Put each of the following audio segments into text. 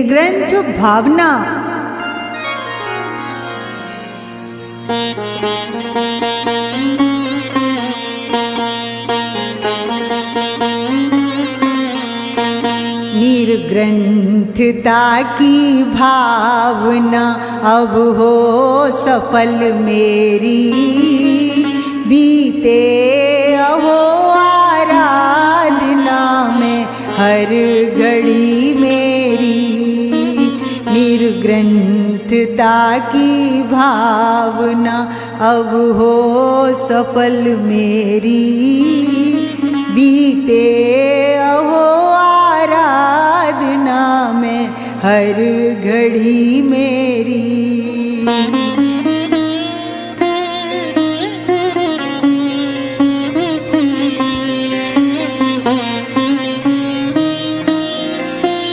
निर्ग्रंथ भावना। निर्ग्रंथता की भावना अब हो सफल मेरी, बीते अहो आराधना में हर घड़ी मेरी। निर्ग्रंथता की भावना अब हो सफल मेरी, बीते अहो आराधना में हर घड़ी मेरी।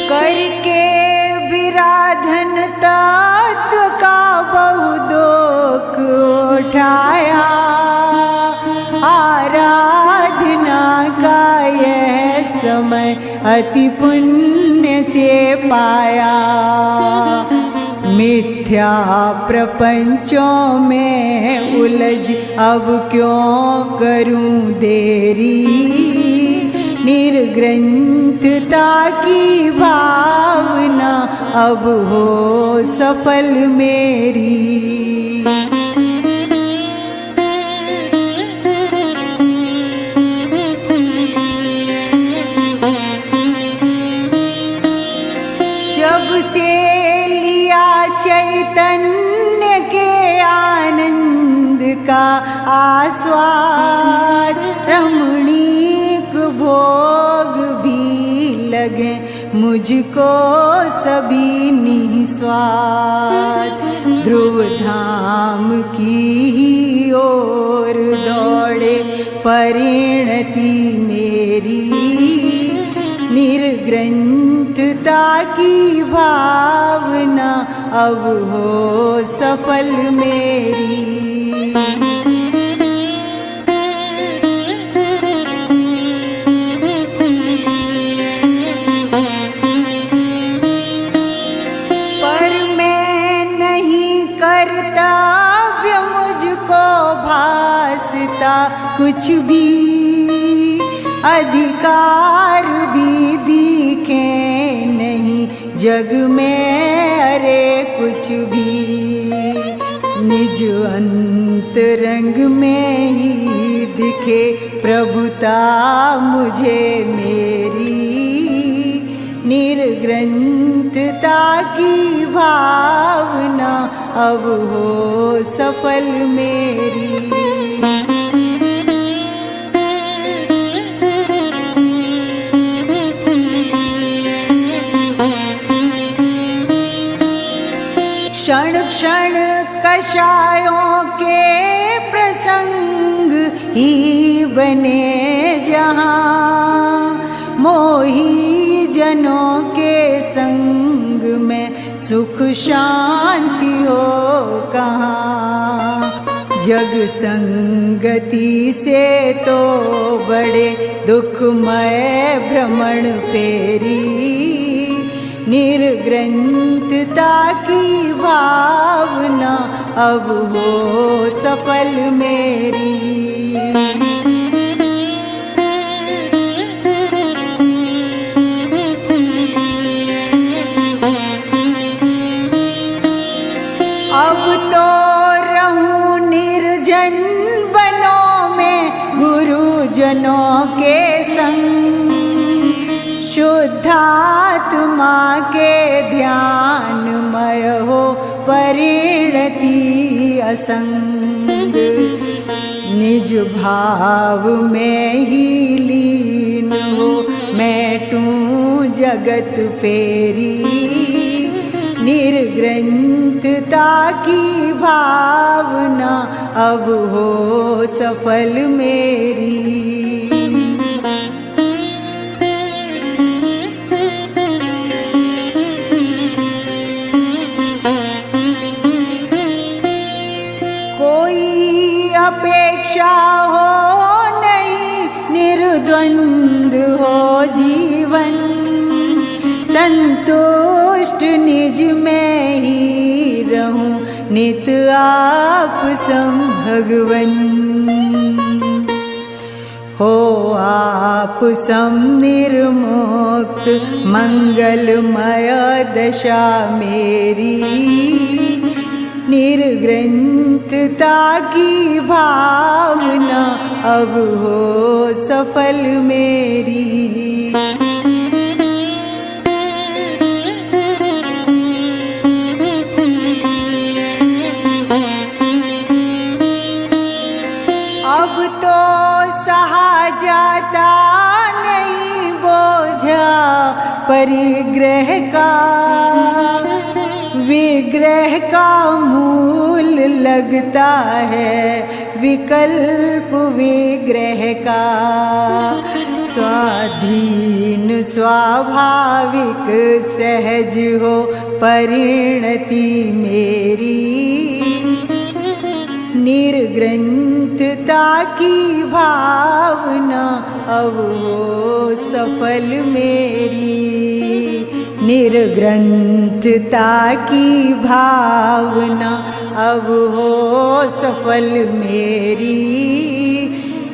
करके विराधन तत्व का बहुदोख उठाया, आराधना का यह समय अति पुण्य से पाया। मिथ्या प्रपंचों में उलझ अब क्यों करूं देरी, निर्ग्रंथता की भावना अब हो सफल मेरी। जब से लिया चैतन्य के आनंद का आस्वाद, रमणीक भोग भी लगे मुझको सभी निस्वाद। ध्रुव धाम की ही ओर दौड़े परिणति मेरी, निर्ग्रंथता की भावना अब हो सफल मेरी। पर मैं नहीं कर्तव्य मुझको भासता कुछ भी, अधिकार भी दिखे नहीं जग में अरे कुछ भी। निज अंतरंग में ही दिखे प्रभुता मुझे मेरी, निर्ग्रंथता की भावना अब हो सफल मेरी। क्षण क्षण कषायों के प्रसंग ही बने जहाँ, मोही जनों के संग में सुख शांति हो कहाँ। जग संगति से तो बड़े दुखमय भ्रमण फेरी, निर्ग्रंथता की भावना अब हो सफल मेरी। अब तो रहूं निर्जन बनों में गुरुजनों के संग, शुद्धात्मा के ध्यानमय हो परिणति असंग। निज भाव में ही लीन हो मैटूं जगत फेरी, निर्ग्रंथता की भावना अब हो सफल मेरी। अपेक्षा हो नहीं, निर्द्वंद हो जीवन, संतुष्ट निज में ही रहूं, नित आप सम भगवन। हो आप सम निर्मुक्त मंगलमय दशा मेरी, निर्ग्रंथता की भावना अब हो सफल मेरी। अब तो सहा जाता नहीं बोझा परिग्रह का, विग्रह का मूल लगता है विकल्प विग्रह का। स्वाधीन स्वाभाविक सहज हो परिणति मेरी, निर्ग्रंथता की भावना अब हो सफल मेरी। निर्ग्रंथता की भावना अब हो सफल मेरी।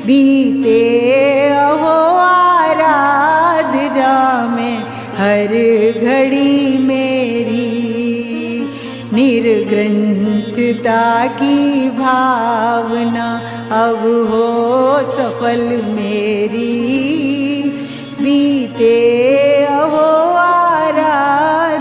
बीते अहो आराधना में हर घड़ी मेरी, निर्ग्रंथता की भावना अब हो सफल मेरी। बीते अहो आराधना